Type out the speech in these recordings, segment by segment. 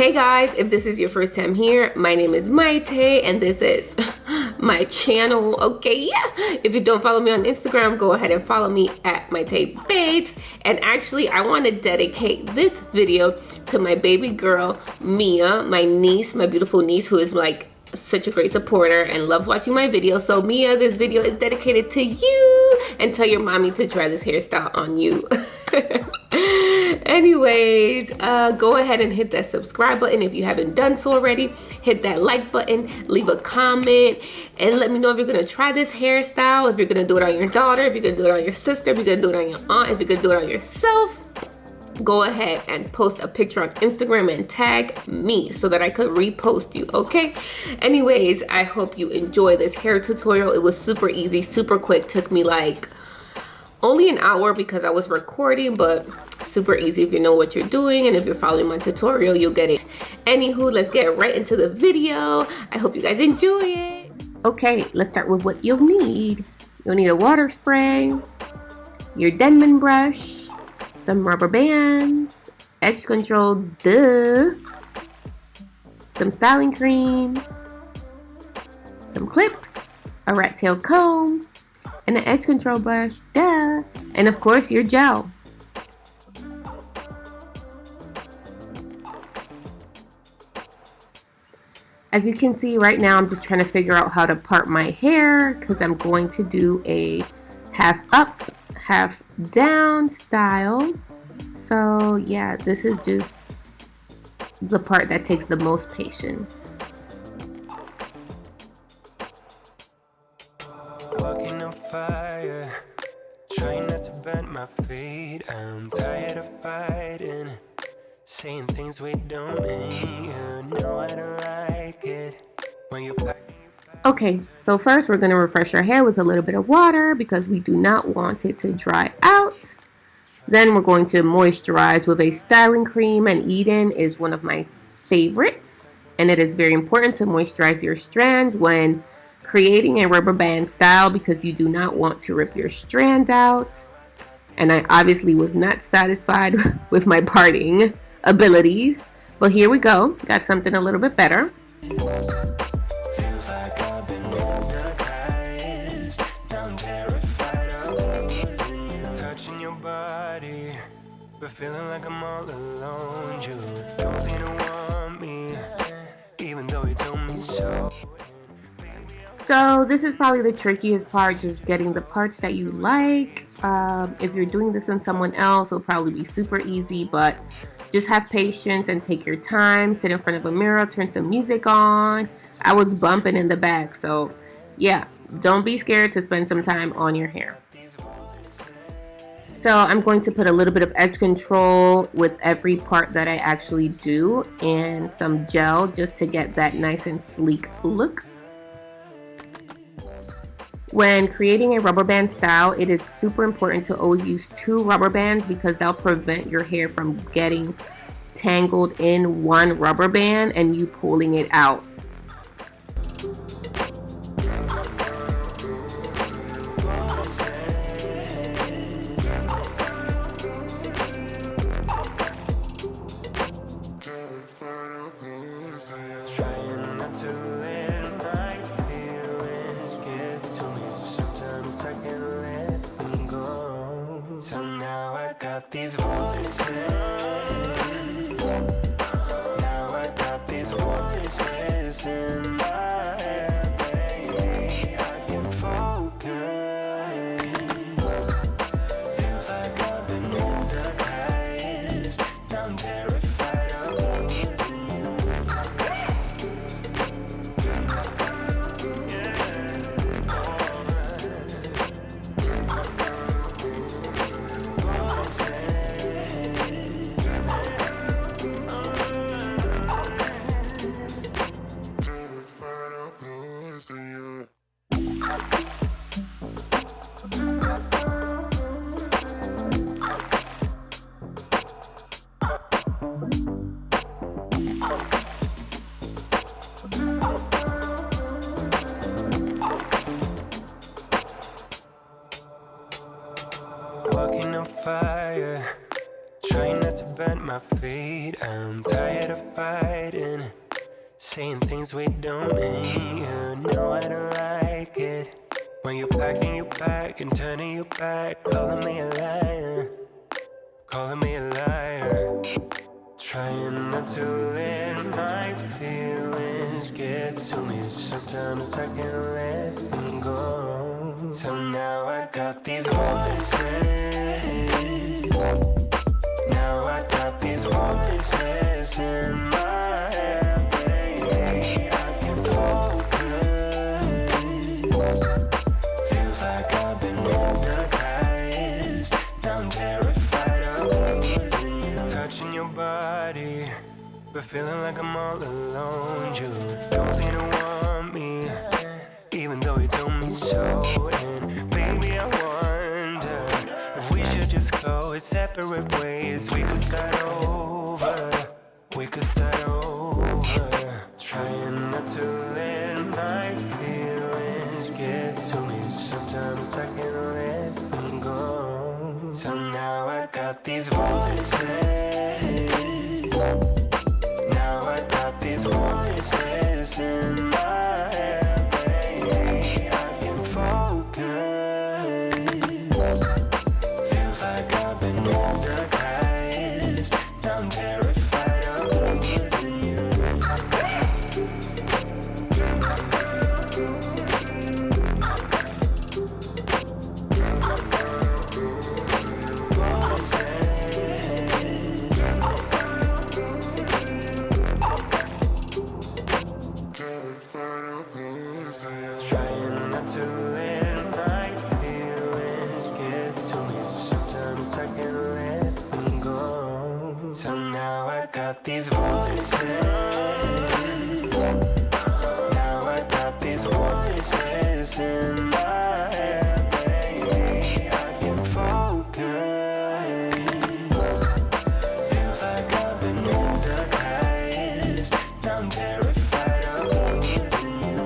Hey guys, if this is your first time here, my name is Maite and this is my channel. Okay, yeah. If you don't follow me on Instagram, go ahead and follow me at Maite Bates. And actually, I want to dedicate this video to my baby girl, Mia, my niece, my beautiful niece, who is like such a great supporter and loves watching my videos. So Mia, this video is dedicated to you, and tell your mommy to try this hairstyle on you. Anyways, go ahead and hit that subscribe button if you haven't done so already. Hit that like button, leave a comment, and let me know if you're gonna try this hairstyle, if you're gonna do it on your daughter, if you're gonna do it on your sister, if you're gonna do it on your aunt, if you're gonna do it on yourself. Go ahead and post a picture on Instagram and tag me so that I could repost you, okay? Anyways, I hope you enjoy this hair tutorial. It was super easy, super quick. Took me like only an hour because I was recording, but super easy if you know what you're doing, and if you're following my tutorial, you'll get it. Anywho, let's get right into the video. I hope you guys enjoy it. Okay, let's start with what you'll need. You'll need a water spray, your Denman brush, some rubber bands, edge control, duh, some styling cream, some clips, a rat tail comb, and an edge control brush, duh, and of course your gel. As you can see right now, I'm just trying to figure out how to part my hair because I'm going to do a half up, half down style. So yeah, this is just the part that takes the most patience. Walking on fire, trying not to bend my feet. I'm tired of fighting, saying things we don't mean. You know I don't like it when you're packing. Okay, so first we're going to refresh our hair with a little bit of water because we do not want it to dry out. Then we're going to moisturize with a styling cream, and Eden is one of my favorites. And it is very important to moisturize your strands when creating a rubber band style because you do not want to rip your strands out. And I obviously was not satisfied with my parting abilities, but here we go. Got something a little bit better. Feels like I've been hypnotized. I'm terrified of losing you. Touching your body, but feeling like I'm all alone. You don't seem to want me, even though you told me so. So this is probably the trickiest part, just getting the parts that you like. If you're doing this on someone else, it'll probably be super easy, but just have patience and take your time. Sit in front of a mirror, turn some music on. I was bumping in the back, so yeah, don't be scared to spend some time on your hair. So I'm going to put a little bit of edge control with every part that I actually do, and some gel just to get that nice and sleek look. When creating a rubber band style, it is super important to always use 2 rubber bands because they'll prevent your hair from getting tangled in one rubber band and you pulling it out. Trying not to let my feelings get to me. Sometimes I can let them go. So now I got these voices. Now I got these voices in my head, baby. I can focus. Feels like I've been hypnotized. I'm terrified of losing you. Walking on fire, trying not to bend my feet. I'm tired of fighting. fighting, saying things we don't mean. You know I don't like it when you're packing your bag and turning your back, calling me a liar, calling me a liar. Trying not to let my feelings get to me. Sometimes I can't let them go. So now I got these voices. Now I got these voices in my head, baby. I can focus. Feels like I've been hypnotized. Now I'm terrified of losing you. Touching your body, but feeling like I'm all alone. You don't seem to want me, even though you told me so. And baby, I wonder if we should just go separate ways. We could start over, we could start over. Trying not to let my feelings get to me. Sometimes I can't let them go. So now I got these voices. Now I got these voices in my head, baby. I can focus. Feels like I've been hypnotized. I'm terrified of losing you. Trying not to let my feelings get to me. Sometimes I can't let them go. So now I got these voices. Now I got these voices in my head, baby. I can focus. Feels like I've been hypnotized. I'm terrified of losing you.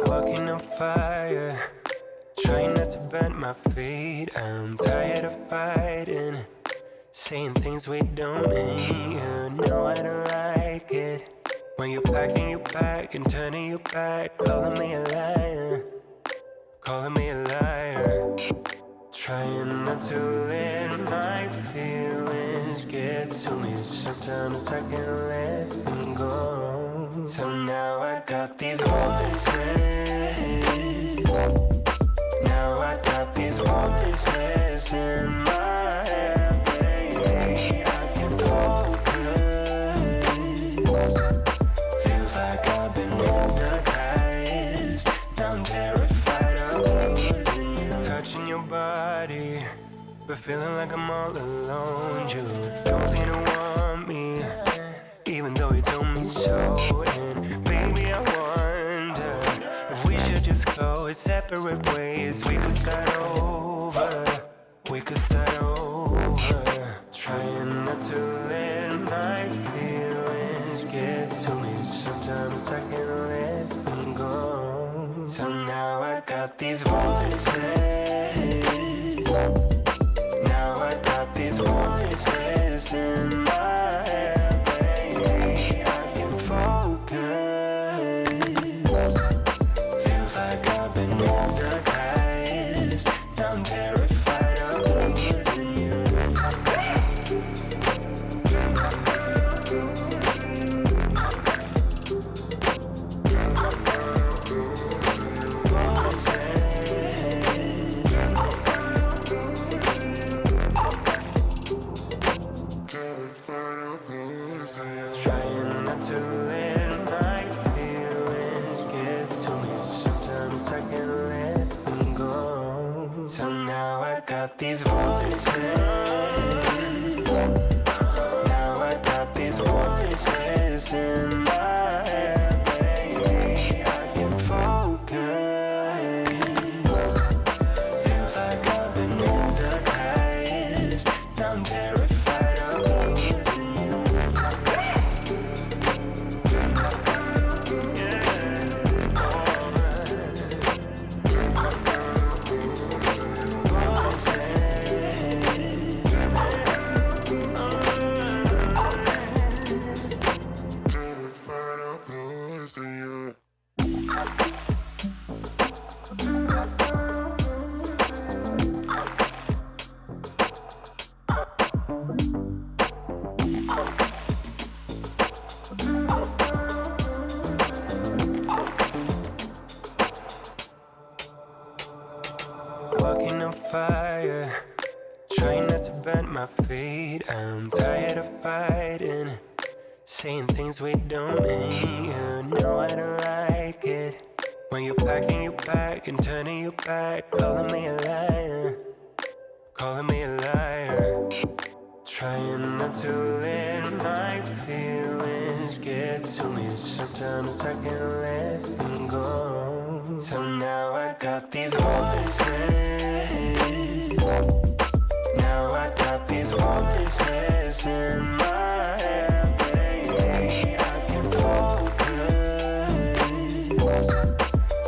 Walking on fire, trying not to burn my feet. I'm tired of fighting, saying things we don't mean. You know I don't like it when you're packing your bag and turning your back, calling me a liar, calling me a liar. Trying not to let my feelings get to me. Sometimes I can't let them go. So now I got these voices. Now I got these voices in my head, baby. I can focus. Feels like I've been hypnotized. I'm terrified of losing you. Touching your body, but feeling like I'm all alone. You don't seem to want me, even though you told me so. And baby, I wonder if we should just go separate ways. We could start over, we could start over. Trying not to let my feelings get to me. Sometimes I can't let them go. So now I got these voices. Now I got these voices in my head, baby. I can focus. Feels like I've been hypnotized. I'm terrified of losing you. Voices. So now I got these voices. Now I got these voices in my head, baby. I can focus. Feels like I've been hypnotized. I'm terrified of losing you. Walking on fire, trying not to burn my feet. I'm tired of fighting, saying things we don't mean. You know I don't like it when you're packing your bag and turning your back, calling me a liar, calling me a liar. Trying not to let my feelings get to me. Sometimes I can't let them go. So now I got these voices. Now I got these voices in my head, baby. I can focus.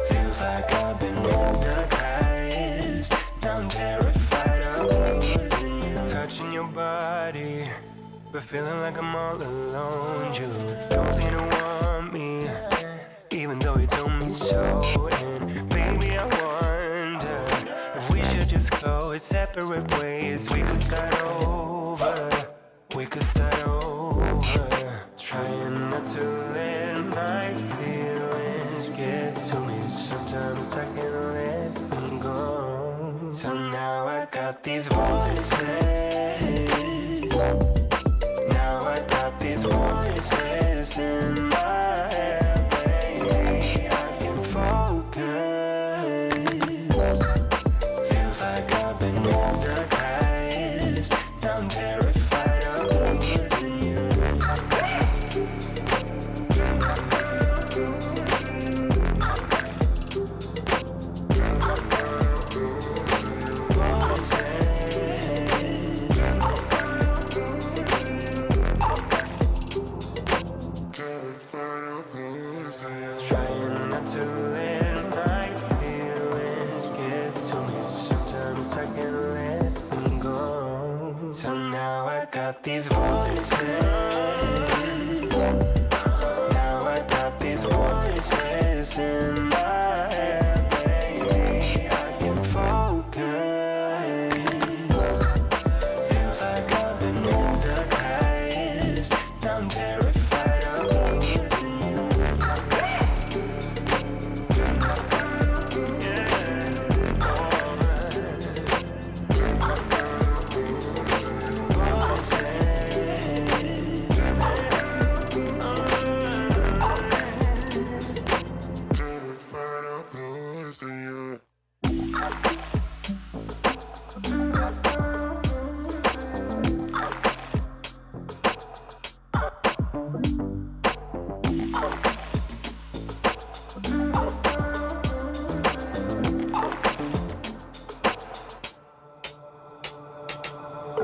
Feels like I've been hypnotized. I'm terrified of losing you. Touching your body, but feeling like I'm all alone. You don't seem to want me, even though you told me so. And baby, I wonder if we should just go separate ways. We could start over, we could start over. Trying not to let my feelings get to me. Sometimes I can't let them go. So now I got these voices. Now I got these voices in my head, baby. I can focus. Feels like I've been hypnotized. I'm terrified of losing you. Trying not to let my feelings get to me. Sometimes I can't let them go. So now I got these voices. Now I got these voices in my head, baby. I can focus. Feels like I've been hypnotized. I'm terrified of losing you.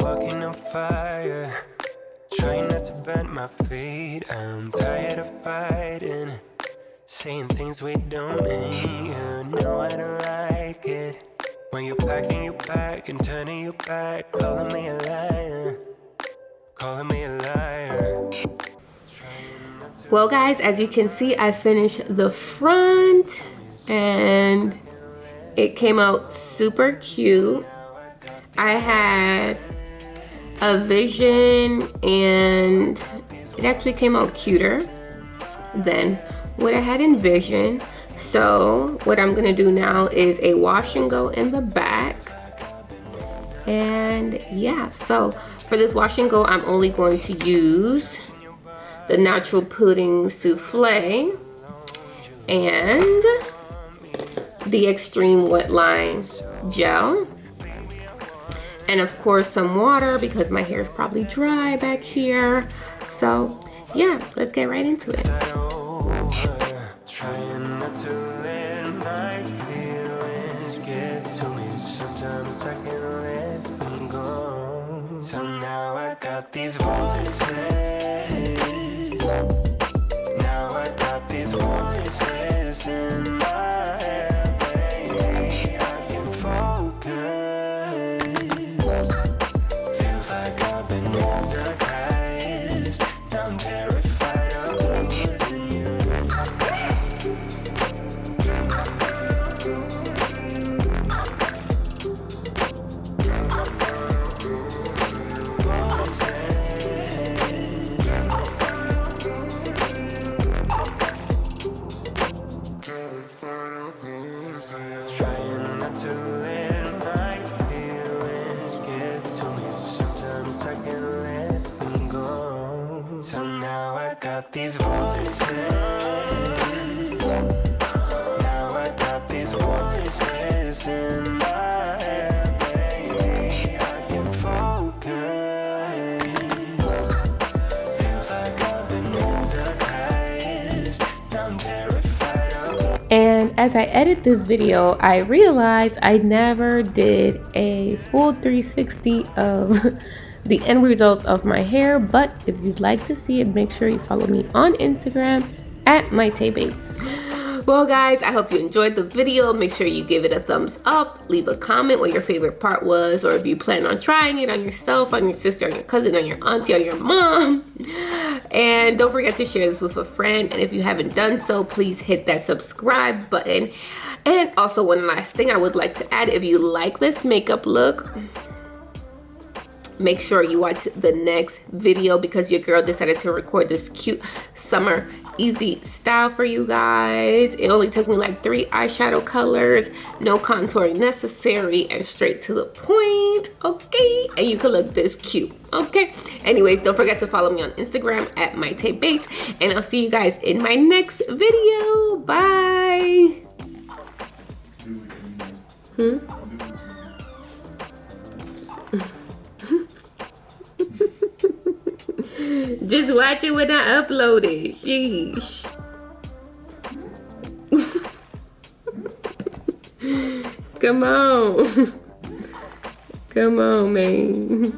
Walking on fire, trying not to burn my feet. I'm tired of fighting, saying things we don't mean. You know I don't like it when you're packing your bag and turning your back, calling me a liar, calling me a liar. Well guys, as you can see, I finished the front and it came out super cute. I had a vision and it actually came out cuter than what I had envisioned. So what I'm gonna do now is a wash and go in the back. And yeah, so for this wash and go, I'm only going to use the natural pudding souffle and the Extreme Wet Line Gel. And of course some water because my hair is probably dry back here. So yeah, let's get right into it. Trying not to let my feelings get to me. Sometimes I can let them go. So now I got these voices. Now I got these voices in my head, baby. I can focus. Feels like I've been hypnotized. I'm terrified of losing you. Trying not to let my feelings get to me. Sometimes I can let them go. So now I got these voices. Now I got these voices in my head, baby. I can focus. Feels like I've been hypnotized. I'm terrified of. And as I edit this video, I realized I never did a full 360 of the end results of my hair. But if you'd like to see it, make sure you follow me on Instagram at MyTayBates. Well guys, I hope you enjoyed the video. Make sure you give it a thumbs up. Leave a comment what your favorite part was, or if you plan on trying it on yourself, on your sister, on your cousin, on your auntie, on your mom. And don't forget to share this with a friend. And if you haven't done so, please hit that subscribe button. And also one last thing I would like to add, if you like this makeup look, make sure you watch the next video because your girl decided to record this cute summer easy style for you guys. It only took me like 3 eyeshadow colors, no contouring necessary, and straight to the point, okay? And you can look this cute, okay? Anyways, don't forget to follow me on Instagram at MyTayBates, and I'll see you guys in my next video. Bye. Just watch it when I upload it. Sheesh. Come on. Come on, man.